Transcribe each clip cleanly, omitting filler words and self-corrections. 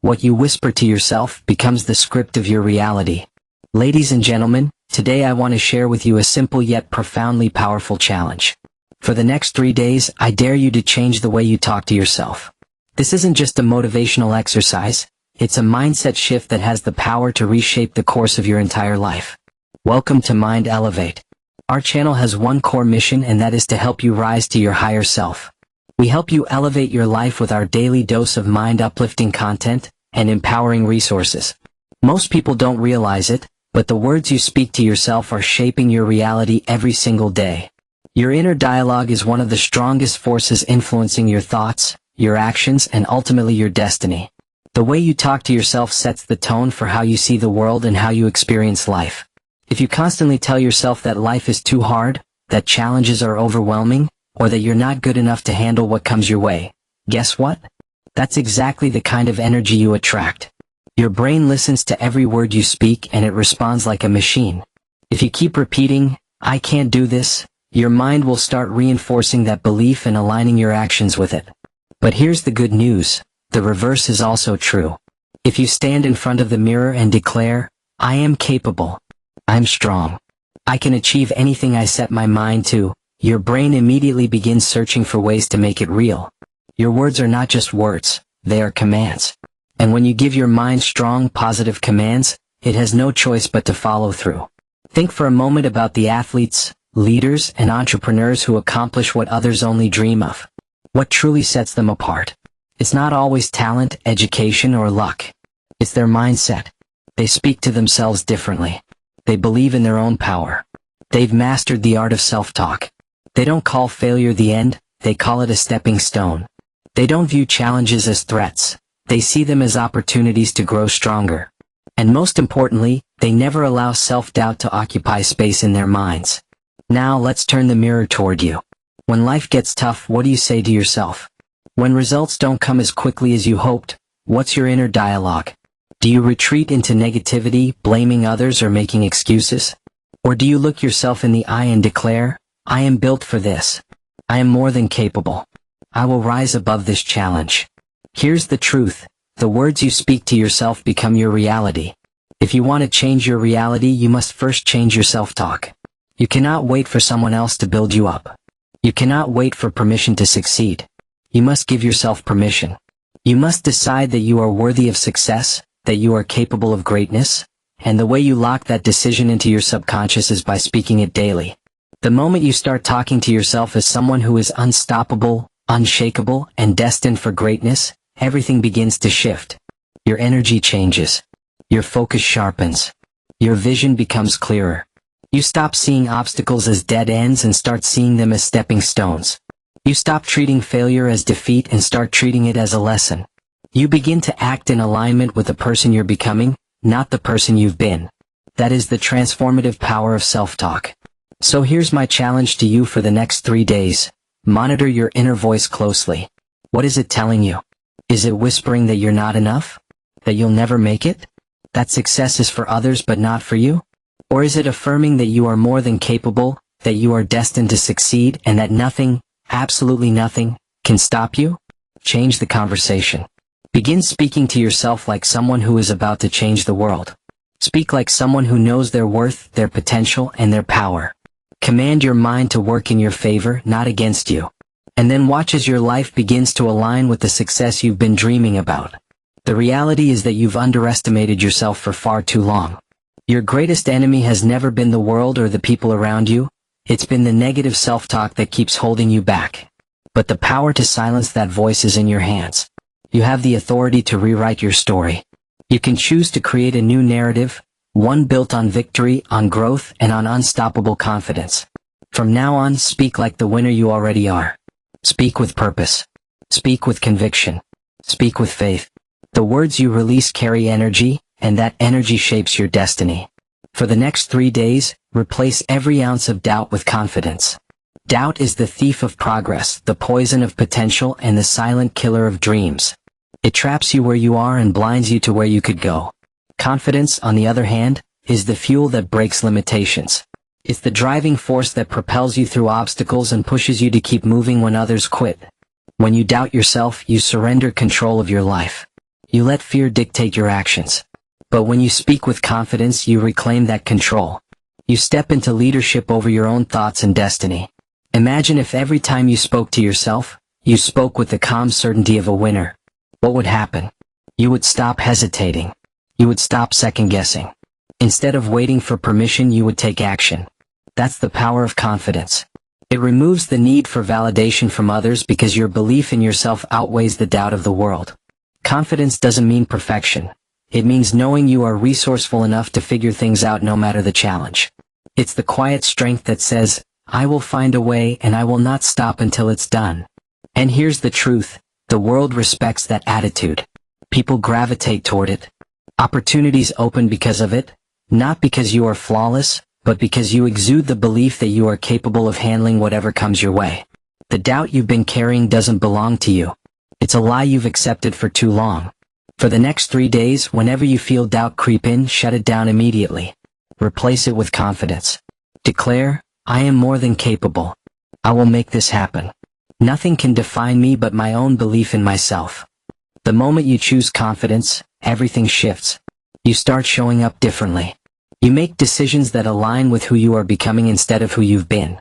What you whisper to yourself becomes the script of your reality. Ladies and gentlemen, today I want to share with you a simple yet profoundly powerful challenge. For the next 3 days, I dare you to change the way you talk to yourself. This isn't just a motivational exercise, it's a mindset shift that has the power to reshape the course of your entire life. Welcome to Mind Elevate. Our channel has one core mission, and that is to help you rise to your higher self. We help you elevate your life with our daily dose of mind-uplifting content and empowering resources. Most people don't realize it, but the words you speak to yourself are shaping your reality every single day. Your inner dialogue is one of the strongest forces influencing your thoughts, your actions, and ultimately your destiny. The way you talk to yourself sets the tone for how you see the world and how you experience life. If you constantly tell yourself that life is too hard, that challenges are overwhelming, or that you're not good enough to handle what comes your way, guess what? That's exactly the kind of energy you attract. Your brain listens to every word you speak and it responds like a machine. If you keep repeating, "I can't do this," your mind will start reinforcing that belief and aligning your actions with it. But here's the good news, the reverse is also true. If you stand in front of the mirror and declare, "I am capable, I'm strong, I can achieve anything I set my mind to," your brain immediately begins searching for ways to make it real. Your words are not just words, they are commands. And when you give your mind strong, positive commands, it has no choice but to follow through. Think for a moment about the athletes, leaders, and entrepreneurs who accomplish what others only dream of. What truly sets them apart? It's not always talent, education, or luck. It's their mindset. They speak to themselves differently. They believe in their own power. They've mastered the art of self-talk. They don't call failure the end, they call it a stepping stone. They don't view challenges as threats. They see them as opportunities to grow stronger. And most importantly, they never allow self-doubt to occupy space in their minds. Now let's turn the mirror toward you. When life gets tough, what do you say to yourself? When results don't come as quickly as you hoped, what's your inner dialogue? Do you retreat into negativity, blaming others or making excuses? Or do you look yourself in the eye and declare, "I am built for this. I am more than capable. I will rise above this challenge"? Here's the truth, the words you speak to yourself become your reality. If you want to change your reality, you must first change your self-talk. You cannot wait for someone else to build you up. You cannot wait for permission to succeed. You must give yourself permission. You must decide that you are worthy of success, that you are capable of greatness, and the way you lock that decision into your subconscious is by speaking it daily. The moment you start talking to yourself as someone who is unstoppable, unshakable, and destined for greatness, everything begins to shift. Your energy changes. Your focus sharpens. Your vision becomes clearer. You stop seeing obstacles as dead ends and start seeing them as stepping stones. You stop treating failure as defeat and start treating it as a lesson. You begin to act in alignment with the person you're becoming, not the person you've been. That is the transformative power of self-talk. So here's my challenge to you for the next 3 days. Monitor your inner voice closely. What is it telling you? Is it whispering that you're not enough? That you'll never make it? That success is for others but not for you? Or is it affirming that you are more than capable, that you are destined to succeed, and that nothing, absolutely nothing, can stop you? Change the conversation. Begin speaking to yourself like someone who is about to change the world. Speak like someone who knows their worth, their potential, and their power. Command your mind to work in your favor, not against you. And then watch as your life begins to align with the success you've been dreaming about. The reality is that you've underestimated yourself for far too long. Your greatest enemy has never been the world or the people around you. It's been the negative self-talk that keeps holding you back. But the power to silence that voice is in your hands. You have the authority to rewrite your story. You can choose to create a new narrative, one built on victory, on growth, and on unstoppable confidence. From now on, speak like the winner you already are. Speak with purpose. Speak with conviction. Speak with faith. The words you release carry energy, and that energy shapes your destiny. For the next 3 days, replace every ounce of doubt with confidence. Doubt is the thief of progress, the poison of potential, and the silent killer of dreams. It traps you where you are and blinds you to where you could go. Confidence, on the other hand, is the fuel that breaks limitations. It's the driving force that propels you through obstacles and pushes you to keep moving when others quit. When you doubt yourself, you surrender control of your life. You let fear dictate your actions. But when you speak with confidence, you reclaim that control. You step into leadership over your own thoughts and destiny. Imagine if every time you spoke to yourself, you spoke with the calm certainty of a winner. What would happen? You would stop hesitating. You would stop second-guessing. Instead of waiting for permission, you would take action. That's the power of confidence. It removes the need for validation from others because your belief in yourself outweighs the doubt of the world. Confidence doesn't mean perfection. It means knowing you are resourceful enough to figure things out no matter the challenge. It's the quiet strength that says, I will find a way and I will not stop until it's done. And here's the truth, the world respects that attitude. People gravitate toward it. Opportunities open because of it, not because you are flawless, but because you exude the belief that you are capable of handling whatever comes your way. The doubt you've been carrying doesn't belong to you. It's a lie you've accepted for too long. For the next 3 days, whenever you feel doubt creep in, shut it down immediately. Replace it with confidence. Declare, I am more than capable. I will make this happen. Nothing can define me but my own belief in myself. The moment you choose confidence, everything shifts. You start showing up differently. You make decisions that align with who you are becoming instead of who you've been.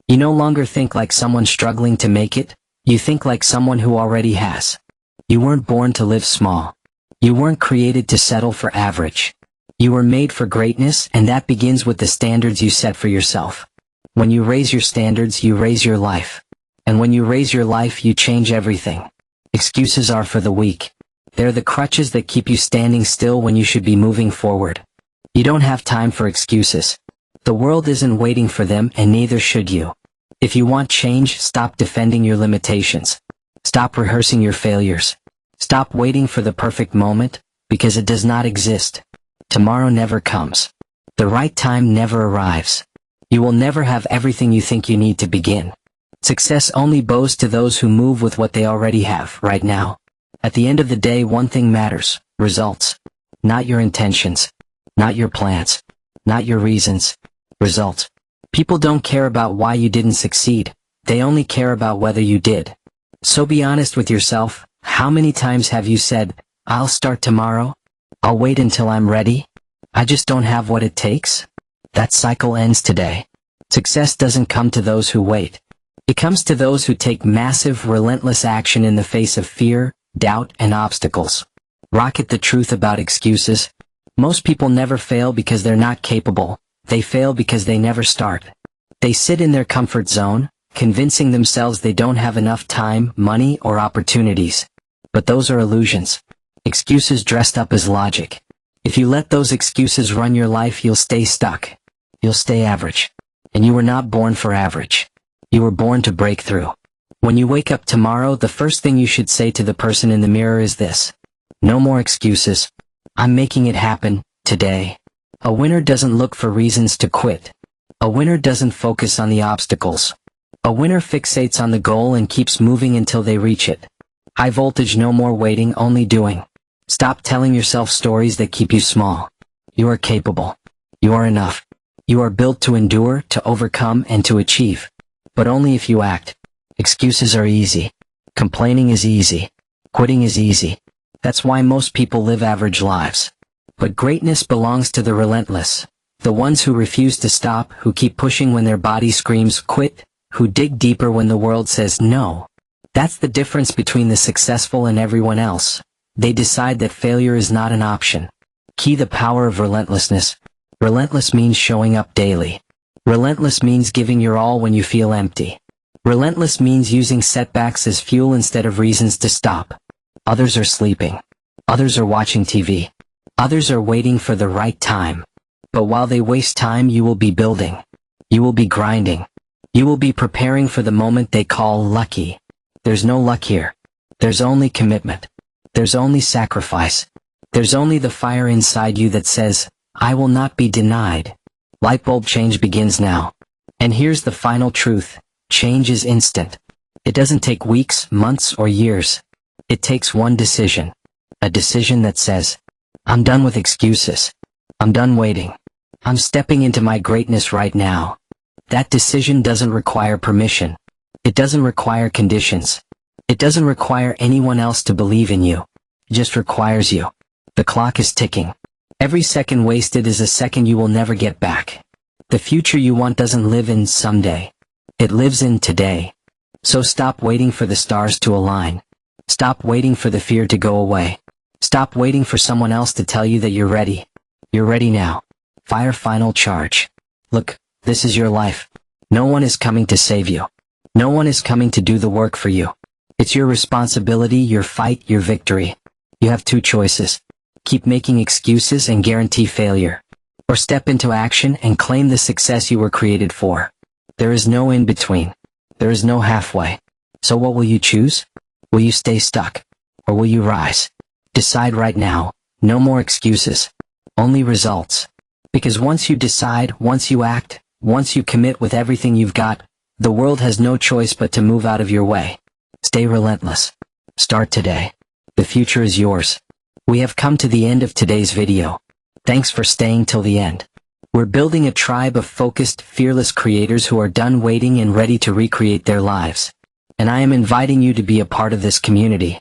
You no longer think like someone struggling to make it, you think like someone who already has. You weren't born to live small. You weren't created to settle for average. You were made for greatness, and that begins with the standards you set for yourself. When you raise your standards, you raise your life. And when you raise your life, you change everything. Excuses are for the weak. They're the crutches that keep you standing still when you should be moving forward. You don't have time for excuses. The world isn't waiting for them, and neither should you. If you want change, stop defending your limitations. Stop rehearsing your failures. Stop waiting for the perfect moment, because it does not exist. Tomorrow never comes. The right time never arrives. You will never have everything you think you need to begin. Success only bows to those who move with what they already have right now. At the end of the day, one thing matters: results. Not your intentions. Not your plans. Not your reasons. Results. People don't care about why you didn't succeed. They only care about whether you did. So be honest with yourself. How many times have you said, I'll start tomorrow? I'll wait until I'm ready? I just don't have what it takes? That cycle ends today. Success doesn't come to those who wait. It comes to those who take massive, relentless action in the face of fear, doubt, and obstacles. Rocket the truth about excuses. Most people never fail because they're not capable. They fail because they never start. They sit in their comfort zone, convincing themselves they don't have enough time, money, or opportunities. But those are illusions. Excuses dressed up as logic. If you let those excuses run your life, you'll stay stuck. You'll stay average. And you were not born for average. You were born to break through. When you wake up tomorrow, the first thing you should say to the person in the mirror is this: no more excuses. I'm making it happen, today. A winner doesn't look for reasons to quit. A winner doesn't focus on the obstacles. A winner fixates on the goal and keeps moving until they reach it. High voltage, no more waiting, only doing. Stop telling yourself stories that keep you small. You are capable. You are enough. You are built to endure, to overcome, and to achieve. But only if you act. Excuses are easy. Complaining is easy. Quitting is easy. That's why most people live average lives. But greatness belongs to the relentless. The ones who refuse to stop, who keep pushing when their body screams quit, who dig deeper when the world says no. That's the difference between the successful and everyone else. They decide that failure is not an option. Key the power of relentlessness. Relentless means showing up daily. Relentless means giving your all when you feel empty. Relentless means using setbacks as fuel instead of reasons to stop. Others are sleeping. Others are watching TV. Others are waiting for the right time. But while they waste time, you will be building. You will be grinding. You will be preparing for the moment they call lucky. There's no luck here. There's only commitment. There's only sacrifice. There's only the fire inside you that says, I will not be denied. Lightbulb change begins now. And here's the final truth. Change is instant. It doesn't take weeks, months, or years. It takes one decision. A decision that says, I'm done with excuses. I'm done waiting. I'm stepping into my greatness right now. That decision doesn't require permission. It doesn't require conditions. It doesn't require anyone else to believe in you. just requires you. The clock is ticking. Every second wasted is a second you will never get back. The future you want doesn't live in someday. It lives in today. So stop waiting for the stars to align. Stop waiting for the fear to go away. Stop waiting for someone else to tell you that you're ready. You're ready now. Fire final charge. Look, this is your life. No one is coming to save you. No one is coming to do the work for you. It's your responsibility, your fight, your victory. You have two choices. Keep making excuses and guarantee failure. Or step into action and claim the success you were created for. There is no in between. There is no halfway. So what will you choose? Will you stay stuck? Or will you rise? Decide right now. No more excuses. Only results. Because once you decide, once you act, once you commit with everything you've got, the world has no choice but to move out of your way. Stay relentless. Start today. The future is yours. We have come to the end of today's video. Thanks for staying till the end. We're building a tribe of focused, fearless creators who are done waiting and ready to recreate their lives. And I am inviting you to be a part of this community.